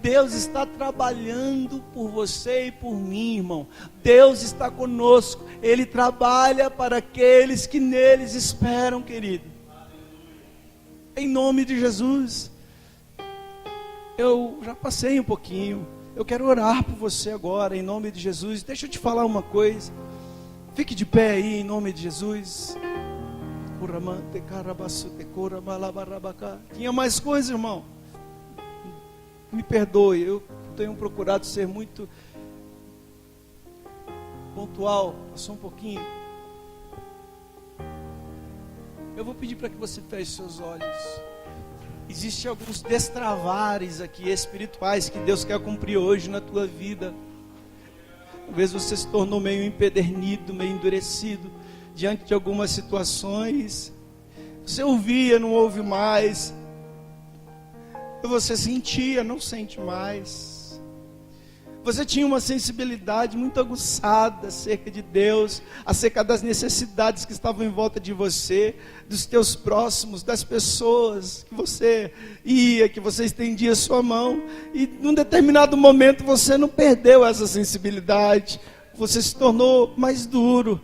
Deus está trabalhando por você e por mim, irmão. Deus está conosco. Ele trabalha para aqueles que neles esperam, querido. Em nome de Jesus. Eu já passei um pouquinho. Eu quero orar por você agora, em nome de Jesus. Deixa eu te falar uma coisa. Fique de pé aí, em nome de Jesus. Tinha mais coisa, irmão. Me perdoe, eu tenho procurado ser muito pontual. Passou um pouquinho. Eu vou pedir para que você feche seus olhos. Existem alguns destravares aqui espirituais que Deus quer cumprir hoje na tua vida. Talvez você se tornou meio empedernido, meio endurecido diante de algumas situações. Você ouvia, não ouve mais. Você sentia, não sente mais. Você tinha uma sensibilidade muito aguçada acerca de Deus, acerca das necessidades que estavam em volta de você, dos teus próximos, das pessoas que você ia, que você estendia a sua mão. E num determinado momento você não perdeu essa sensibilidade. Você se tornou mais duro.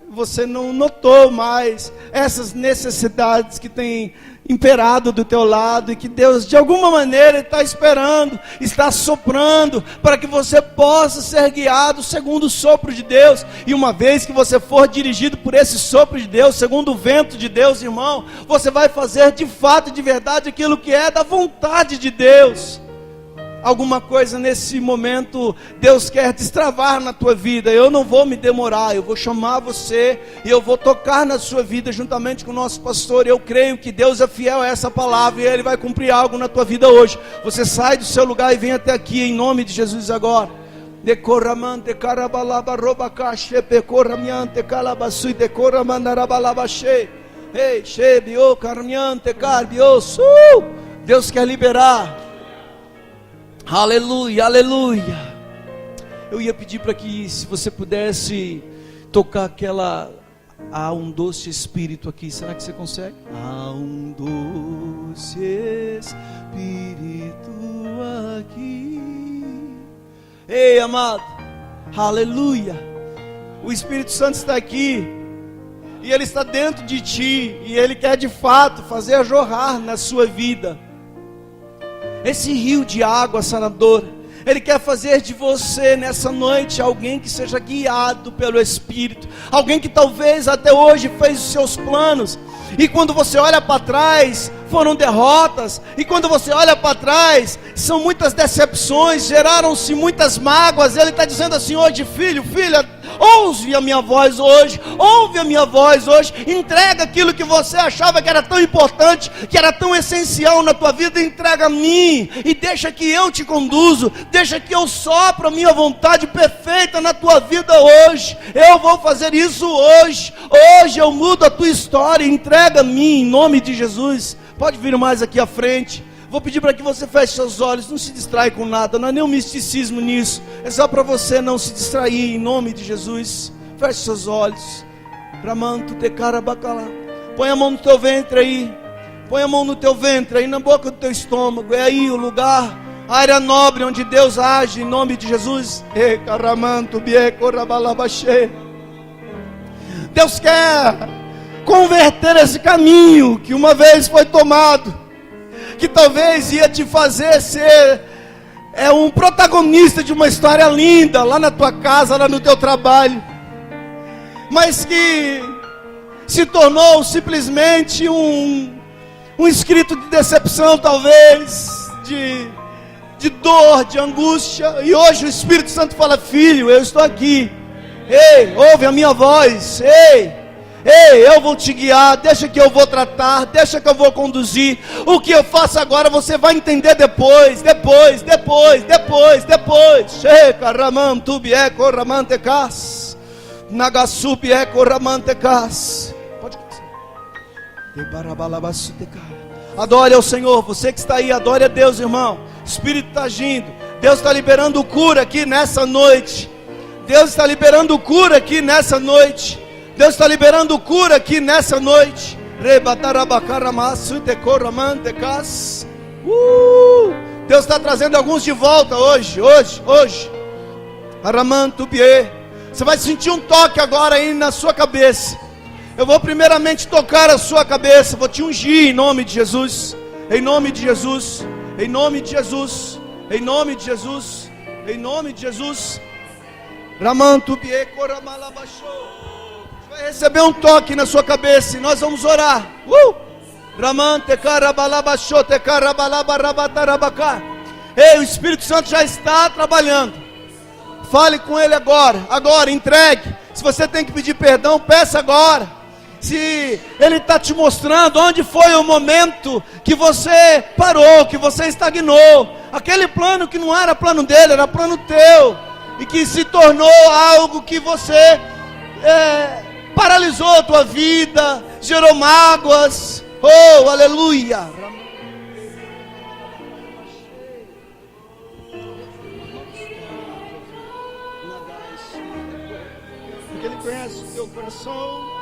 Você não notou mais essas necessidades que têm imperado do teu lado, e que Deus de alguma maneira está esperando, está soprando, para que você possa ser guiado segundo o sopro de Deus. E uma vez que você for dirigido por esse sopro de Deus, segundo o vento de Deus, irmão, você vai fazer de fato e de verdade aquilo que é da vontade de Deus. Alguma coisa nesse momento Deus quer destravar na tua vida. Eu não vou me demorar, eu vou chamar você e eu vou tocar na sua vida juntamente com o nosso pastor. Eu creio que Deus é fiel a essa palavra e Ele vai cumprir algo na tua vida hoje. Você sai do seu lugar e vem até aqui em nome de Jesus agora. Decoramante carabalaba robacache pecoramiante calabasui decoramandarabalabashe. Ei, shebio carmiante carbiosu. Deus quer liberar. Aleluia, aleluia. Eu ia pedir para que, se você pudesse tocar aquela há um doce espírito aqui. Será que você consegue? Há um doce espírito aqui. Ei, amado, aleluia. O Espírito Santo está aqui e Ele está dentro de ti, e Ele quer de fato fazer jorrar na sua vida esse rio de água sanadora. Ele quer fazer de você nessa noite alguém que seja guiado pelo Espírito, alguém que talvez até hoje fez os seus planos, e quando você olha para trás, foram derrotas, e quando você olha para trás, são muitas decepções, geraram-se muitas mágoas. Ele está dizendo assim hoje: filho, filha, ouve a minha voz hoje, ouve a minha voz hoje, entrega aquilo que você achava que era tão importante, que era tão essencial na tua vida, entrega a mim, e deixa que eu te conduzo, deixa que eu sopro a minha vontade perfeita na tua vida hoje. Eu vou fazer isso hoje eu mudo a tua história, entrega a mim em nome de Jesus. Pode vir mais aqui à frente. Vou pedir para que você feche seus olhos, não se distrai com nada, não há nenhum misticismo nisso, é só para você não se distrair em nome de Jesus. Feche seus olhos. Põe a mão no teu ventre aí, põe a mão no teu ventre aí, na boca do teu estômago, é aí o lugar área nobre onde Deus age, em nome de Jesus. Deus quer converter esse caminho que uma vez foi tomado, que talvez ia te fazer ser um protagonista de uma história linda, lá na tua casa, lá no teu trabalho, mas que se tornou simplesmente um escrito de decepção, talvez, de dor, de angústia. E hoje o Espírito Santo fala: filho, eu estou aqui, ei, ouve a minha voz, ei, eu vou te guiar, deixa que eu vou tratar, deixa que eu vou conduzir. O que eu faço agora você vai entender depois. Chega, Ramam, Tubie, Corramantecas, Nagasubie, Corramantecas. Pode começar. Adore ao Senhor, você que está aí, adore a Deus, irmão. O Espírito está agindo, Deus está liberando cura aqui nessa noite. Deus está liberando cura aqui nessa noite. Deus está liberando cura aqui nessa noite. Deus está trazendo alguns de volta hoje. Você vai sentir um toque agora aí na sua cabeça. Eu vou primeiramente tocar a sua cabeça, vou te ungir em nome de Jesus. Em nome de Jesus. Em nome de Jesus. Em nome de Jesus. Em nome de Jesus. Ramantubie Coramalabachou. Vai receber um toque na sua cabeça e nós vamos orar. Ei, o Espírito Santo já está trabalhando. Fale com Ele agora, entregue. Se você tem que pedir perdão, peça agora. Se Ele está te mostrando onde foi o momento que você parou, que você estagnou, aquele plano que não era plano dele, era plano teu, e que se tornou algo que você paralisou a tua vida, gerou mágoas. Oh, aleluia! Porque Ele conhece o teu coração,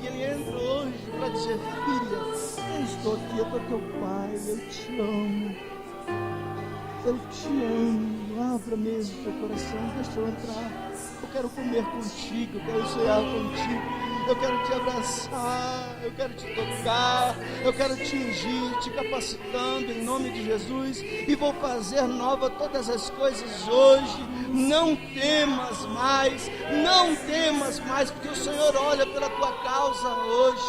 e Ele entra hoje para dizer: filha, eu estou aqui, eu sou teu pai, eu te amo. Eu te amo. Abra mesmo teu coração, deixa eu entrar. Eu quero comer contigo, eu quero cear contigo, eu quero te abraçar, eu quero te tocar, eu quero te ungir, te capacitando em nome de Jesus, e vou fazer nova todas as coisas hoje. Não temas mais, porque o Senhor olha pela tua causa hoje,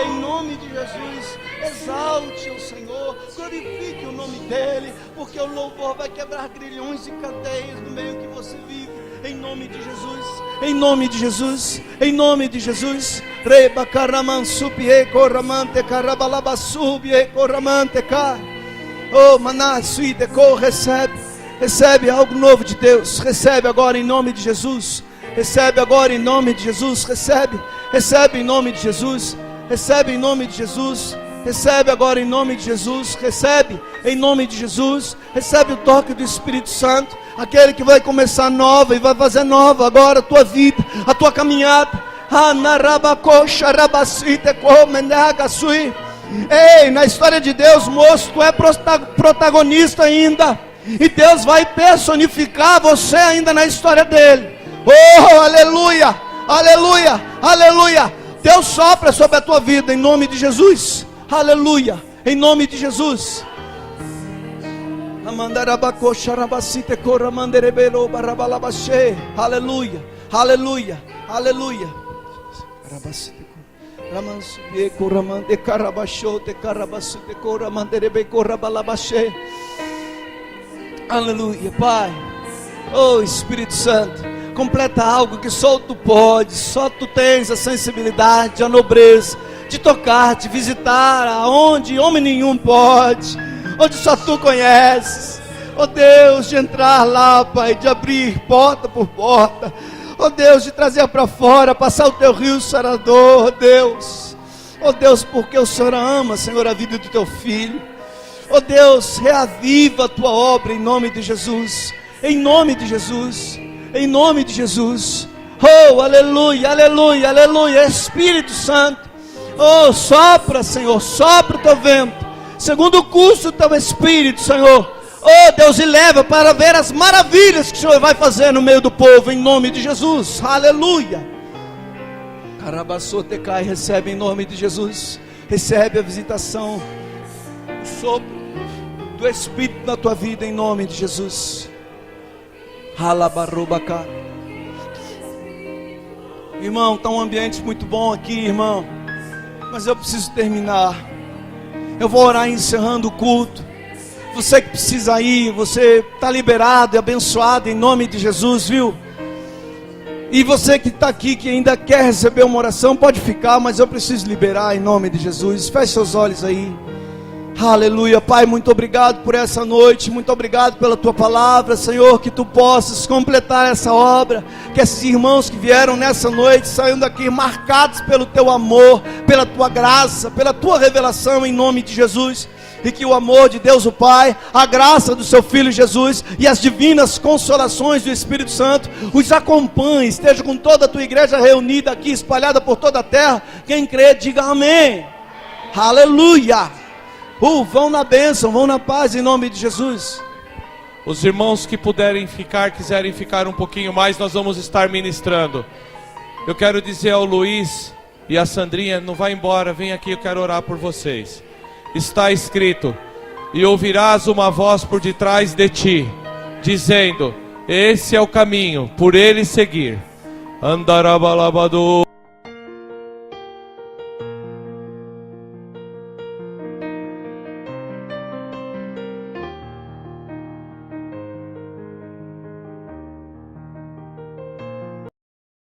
em nome de Jesus. Exalte o Senhor, glorifique o nome dEle, porque o louvor vai quebrar grilhões e cadeias no meio que você vive. Em nome de Jesus, em nome de Jesus, em nome de Jesus. Reba Karamansupi Koramante Karabalabasubi Koramante Ka. Oh, Manasui Deco, recebe algo novo de Deus. Recebe agora em nome de Jesus. Recebe agora em nome de Jesus. Recebe em nome de Jesus. Recebe em nome de Jesus. Recebe agora em nome de Jesus. Recebe em nome de Jesus. Recebe o toque do Espírito Santo, aquele que vai começar nova e vai fazer nova agora a tua vida, a tua caminhada. Ei, na história de Deus, moço, tu é protagonista ainda, e Deus vai personificar você ainda na história dele. Oh, aleluia, aleluia, aleluia. Deus sopra sobre a tua vida em nome de Jesus. Aleluia, em nome de Jesus. Aleluia, aleluia, aleluia. Aleluia, Pai. Oh, Espírito Santo, completa algo que só tu podes, só tu tens a sensibilidade, a nobreza de tocar, de visitar aonde homem nenhum pode, onde só tu conheces. Oh Deus, de entrar lá, Pai, de abrir porta por porta. Oh Deus, de trazer para fora, passar o teu rio sarador, oh Deus. Oh Deus, porque o Senhor ama, Senhor, a vida do teu filho. Oh Deus, reaviva a tua obra em nome de Jesus. Em nome de Jesus. Em nome de Jesus. Oh, aleluia, aleluia, aleluia. Espírito Santo. Oh, sopra, Senhor, sopra o teu vento. Segundo o curso do teu Espírito, Senhor. Oh Deus, e leva para ver as maravilhas que o Senhor vai fazer no meio do povo, em nome de Jesus. Aleluia. Carabasotecai, recebe em nome de Jesus. Recebe a visitação, o sopro do Espírito na tua vida, em nome de Jesus. Halabarubacá. Irmão, está um ambiente muito bom aqui, irmão, mas eu preciso terminar. Eu vou orar encerrando o culto. Você que precisa ir, você está liberado e abençoado em nome de Jesus, viu? E você que está aqui, que ainda quer receber uma oração, pode ficar, mas eu preciso liberar em nome de Jesus. Feche seus olhos aí. Aleluia. Pai, muito obrigado por essa noite, muito obrigado pela tua palavra, Senhor, que tu possas completar essa obra, que esses irmãos que vieram nessa noite saiam daqui marcados pelo teu amor, pela tua graça, pela tua revelação em nome de Jesus. E que o amor de Deus o Pai, a graça do seu Filho Jesus e as divinas consolações do Espírito Santo os acompanhe, esteja com toda a tua igreja reunida aqui, espalhada por toda a terra. Quem crê, diga amém. Aleluia. Vão na bênção, vão na paz em nome de Jesus.
Os irmãos que puderem ficar, quiserem ficar um pouquinho mais, nós vamos estar ministrando. Eu quero dizer ao Luiz e a Sandrinha, não vai embora, vem aqui, eu quero orar por vocês. Está escrito: e ouvirás uma voz por detrás de ti, dizendo: esse é o caminho, por ele seguir. Andarabalabadu.